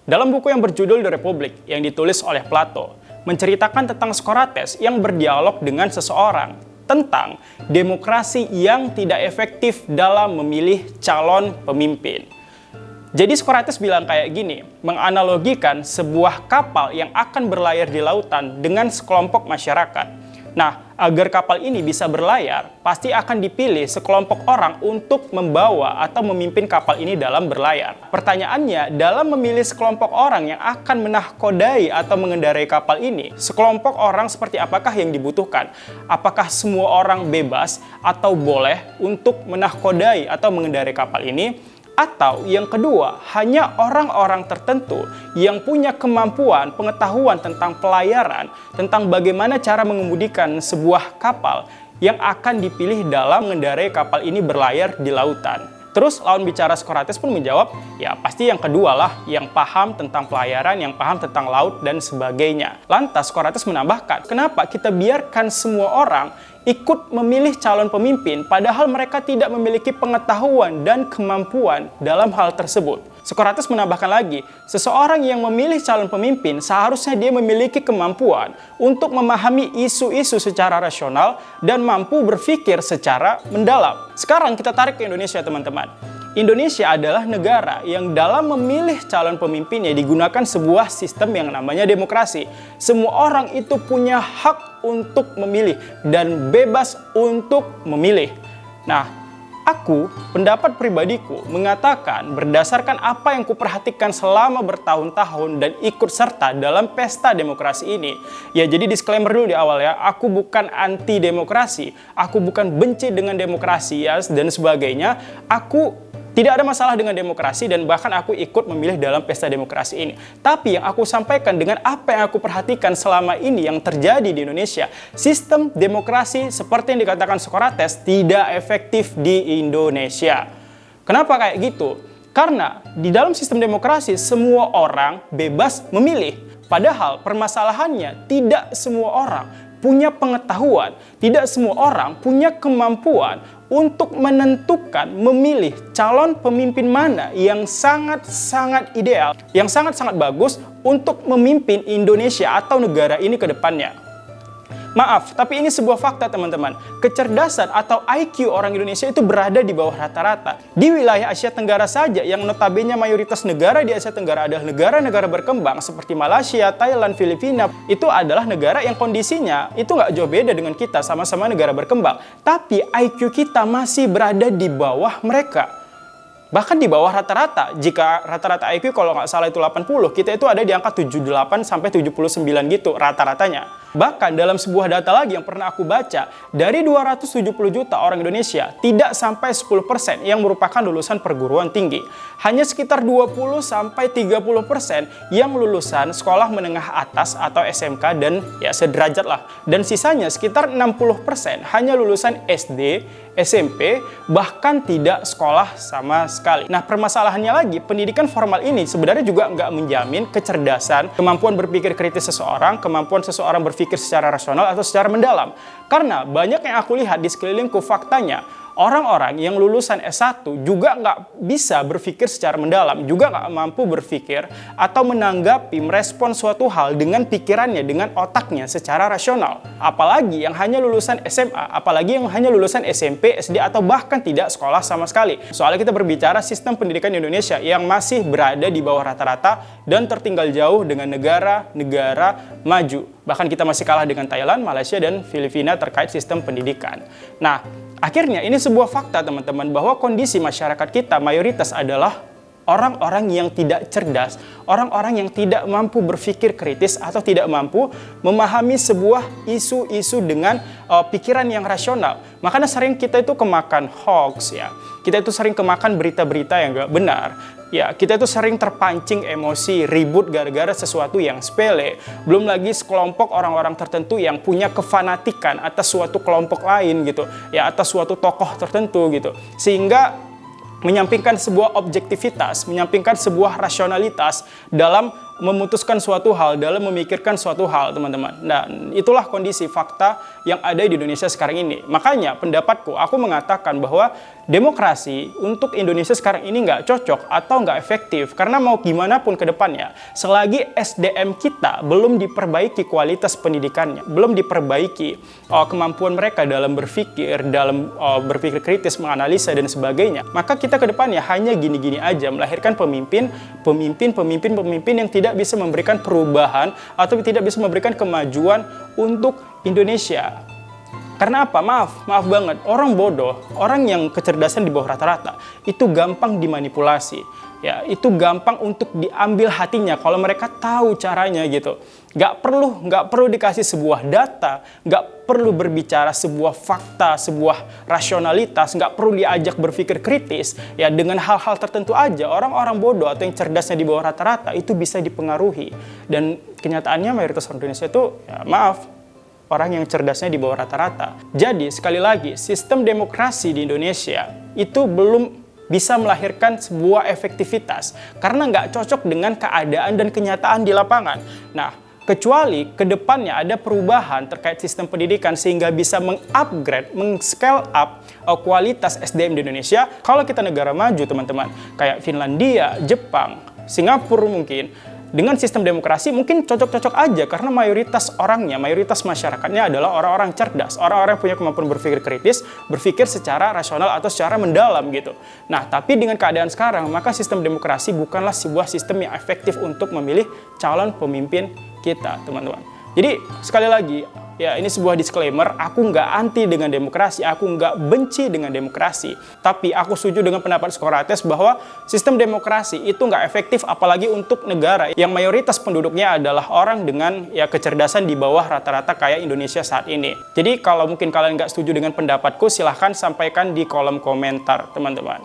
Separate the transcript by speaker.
Speaker 1: Dalam buku yang berjudul The Republic yang ditulis oleh Plato, menceritakan tentang Socrates yang berdialog dengan seseorang tentang demokrasi yang tidak efektif dalam memilih calon pemimpin. Jadi Socrates bilang kayak gini, menganalogikan sebuah kapal yang akan berlayar di lautan dengan sekelompok masyarakat. Nah, agar kapal ini bisa berlayar, pasti akan dipilih sekelompok orang untuk membawa atau memimpin kapal ini dalam berlayar. Pertanyaannya, dalam memilih sekelompok orang yang akan menahkodai atau mengendarai kapal ini, sekelompok orang seperti apakah yang dibutuhkan? Apakah semua orang bebas atau boleh untuk menahkodai atau mengendarai kapal ini? Atau yang kedua, hanya orang-orang tertentu yang punya kemampuan, pengetahuan tentang pelayaran, tentang bagaimana cara mengemudikan sebuah kapal yang akan dipilih dalam mengendarai kapal ini berlayar di lautan. Terus lawan bicara Socrates pun menjawab, ya pasti yang kedua lah, yang paham tentang pelayaran, yang paham tentang laut dan sebagainya. Lantas Socrates menambahkan, kenapa kita biarkan semua orang ikut memilih calon pemimpin padahal mereka tidak memiliki pengetahuan dan kemampuan dalam hal tersebut. Socrates menambahkan lagi, seseorang yang memilih calon pemimpin seharusnya dia memiliki kemampuan untuk memahami isu-isu secara rasional dan mampu berpikir secara mendalam. Sekarang kita tarik ke Indonesia, teman-teman. Indonesia adalah negara yang dalam memilih calon pemimpinnya digunakan sebuah sistem yang namanya demokrasi. Semua orang itu punya hak untuk memilih dan bebas untuk memilih. Nah, pendapat pribadiku mengatakan berdasarkan apa yang kuperhatikan selama bertahun-tahun dan ikut serta dalam pesta demokrasi ini. Ya, jadi disclaimer dulu di awal ya, aku bukan anti demokrasi, aku bukan benci dengan demokrasi ya dan sebagainya. Aku tidak ada masalah dengan demokrasi dan bahkan aku ikut memilih dalam pesta demokrasi ini. Tapi yang aku sampaikan dengan apa yang aku perhatikan selama ini yang terjadi di Indonesia, sistem demokrasi seperti yang dikatakan Socrates tidak efektif di Indonesia. Kenapa kayak gitu? Karena di dalam sistem demokrasi semua orang bebas memilih. Padahal permasalahannya tidak semua orang punya pengetahuan, tidak semua orang punya kemampuan untuk menentukan, memilih calon pemimpin mana yang sangat-sangat ideal, yang sangat-sangat bagus untuk memimpin Indonesia atau negara ini ke depannya. Maaf, tapi ini sebuah fakta teman-teman. Kecerdasan atau IQ orang Indonesia itu berada di bawah rata-rata. Di wilayah Asia Tenggara saja yang notabene mayoritas negara di Asia Tenggara adalah negara-negara berkembang seperti Malaysia, Thailand, Filipina. Itu adalah negara yang kondisinya itu nggak jauh beda dengan kita, sama-sama negara berkembang. Tapi IQ kita masih berada di bawah mereka. Bahkan di bawah rata-rata. Jika rata-rata IQ kalau nggak salah itu 80, kita itu ada di angka 78 sampai 79 gitu rata-ratanya. Bahkan dalam sebuah data lagi yang pernah aku baca, dari 270 juta orang Indonesia, tidak sampai 10% yang merupakan lulusan perguruan tinggi. Hanya sekitar 20 sampai 30% yang lulusan sekolah menengah atas atau SMK dan ya sederajat lah. Dan sisanya sekitar 60% hanya lulusan SD, SMP, bahkan tidak sekolah sama sekali. Nah, permasalahannya lagi, pendidikan formal ini sebenarnya juga nggak menjamin kecerdasan, kemampuan berpikir kritis seseorang, kemampuan seseorang berpikir secara rasional atau secara mendalam. Karena banyak yang aku lihat di sekelilingku faktanya, orang-orang yang lulusan S1 juga nggak bisa berpikir secara mendalam, juga nggak mampu berpikir atau menanggapi, merespon suatu hal dengan pikirannya, dengan otaknya secara rasional. Apalagi yang hanya lulusan SMA, apalagi yang hanya lulusan SMP, SD, atau bahkan tidak sekolah sama sekali. Soalnya kita berbicara sistem pendidikan Indonesia yang masih berada di bawah rata-rata dan tertinggal jauh dengan negara-negara maju. Bahkan kita masih kalah dengan Thailand, Malaysia, dan Filipina terkait sistem pendidikan. Nah, akhirnya ini sebuah fakta teman-teman bahwa kondisi masyarakat kita mayoritas adalah orang-orang yang tidak cerdas, orang-orang yang tidak mampu berpikir kritis atau tidak mampu memahami sebuah isu-isu dengan pikiran yang rasional. Makanya sering kita itu kemakan hoax ya. Kita itu sering kemakan berita-berita yang gak benar. Ya, kita itu sering terpancing emosi, ribut gara-gara sesuatu yang sepele. Belum lagi sekelompok orang-orang tertentu yang punya kefanatikan atas suatu kelompok lain gitu. Ya, atas suatu tokoh tertentu gitu. Sehingga menyampingkan sebuah objektivitas, menyampingkan sebuah rasionalitas dalam memutuskan suatu hal, dalam memikirkan suatu hal, teman-teman. Nah, itulah kondisi fakta yang ada di Indonesia sekarang ini. Makanya pendapatku, aku mengatakan bahwa demokrasi untuk Indonesia sekarang ini nggak cocok atau nggak efektif, karena mau gimana pun ke depannya, selagi SDM kita belum diperbaiki kualitas pendidikannya, belum diperbaiki kemampuan mereka dalam berpikir kritis, menganalisa dan sebagainya, maka kita ke depannya hanya gini-gini aja, melahirkan pemimpin yang tidak bisa memberikan perubahan atau tidak bisa memberikan kemajuan untuk Indonesia. Karena apa? Maaf banget, orang bodoh, orang yang kecerdasan di bawah rata-rata, itu gampang dimanipulasi. Ya, itu gampang untuk diambil hatinya kalau mereka tahu caranya gitu. Nggak perlu dikasih sebuah data, nggak perlu berbicara sebuah fakta, sebuah rasionalitas, nggak perlu diajak berpikir kritis. Ya, dengan hal-hal tertentu aja, orang-orang bodoh atau yang cerdasnya di bawah rata-rata itu bisa dipengaruhi. Dan kenyataannya mayoritas orang Indonesia itu, ya maaf, orang yang cerdasnya di bawah rata-rata. Jadi, sekali lagi, sistem demokrasi di Indonesia itu belum bisa melahirkan sebuah efektivitas karena nggak cocok dengan keadaan dan kenyataan di lapangan. Nah, kecuali ke depannya ada perubahan terkait sistem pendidikan sehingga bisa meng-upgrade, meng-scale up kualitas SDM di Indonesia. Kalau kita negara maju, teman-teman, kayak Finlandia, Jepang, Singapura mungkin, dengan sistem demokrasi mungkin cocok-cocok aja karena mayoritas orangnya, mayoritas masyarakatnya adalah orang-orang cerdas, orang-orang yang punya kemampuan berpikir kritis, berpikir secara rasional atau secara mendalam gitu. Nah, tapi dengan keadaan sekarang, maka sistem demokrasi bukanlah sebuah sistem yang efektif untuk memilih calon pemimpin kita, teman-teman. Jadi, sekali lagi, ya ini sebuah disclaimer, aku nggak anti dengan demokrasi, aku nggak benci dengan demokrasi. Tapi aku setuju dengan pendapat Socrates bahwa sistem demokrasi itu nggak efektif apalagi untuk negara yang mayoritas penduduknya adalah orang dengan ya kecerdasan di bawah rata-rata kayak Indonesia saat ini. Jadi kalau mungkin kalian nggak setuju dengan pendapatku, silahkan sampaikan di kolom komentar, teman-teman.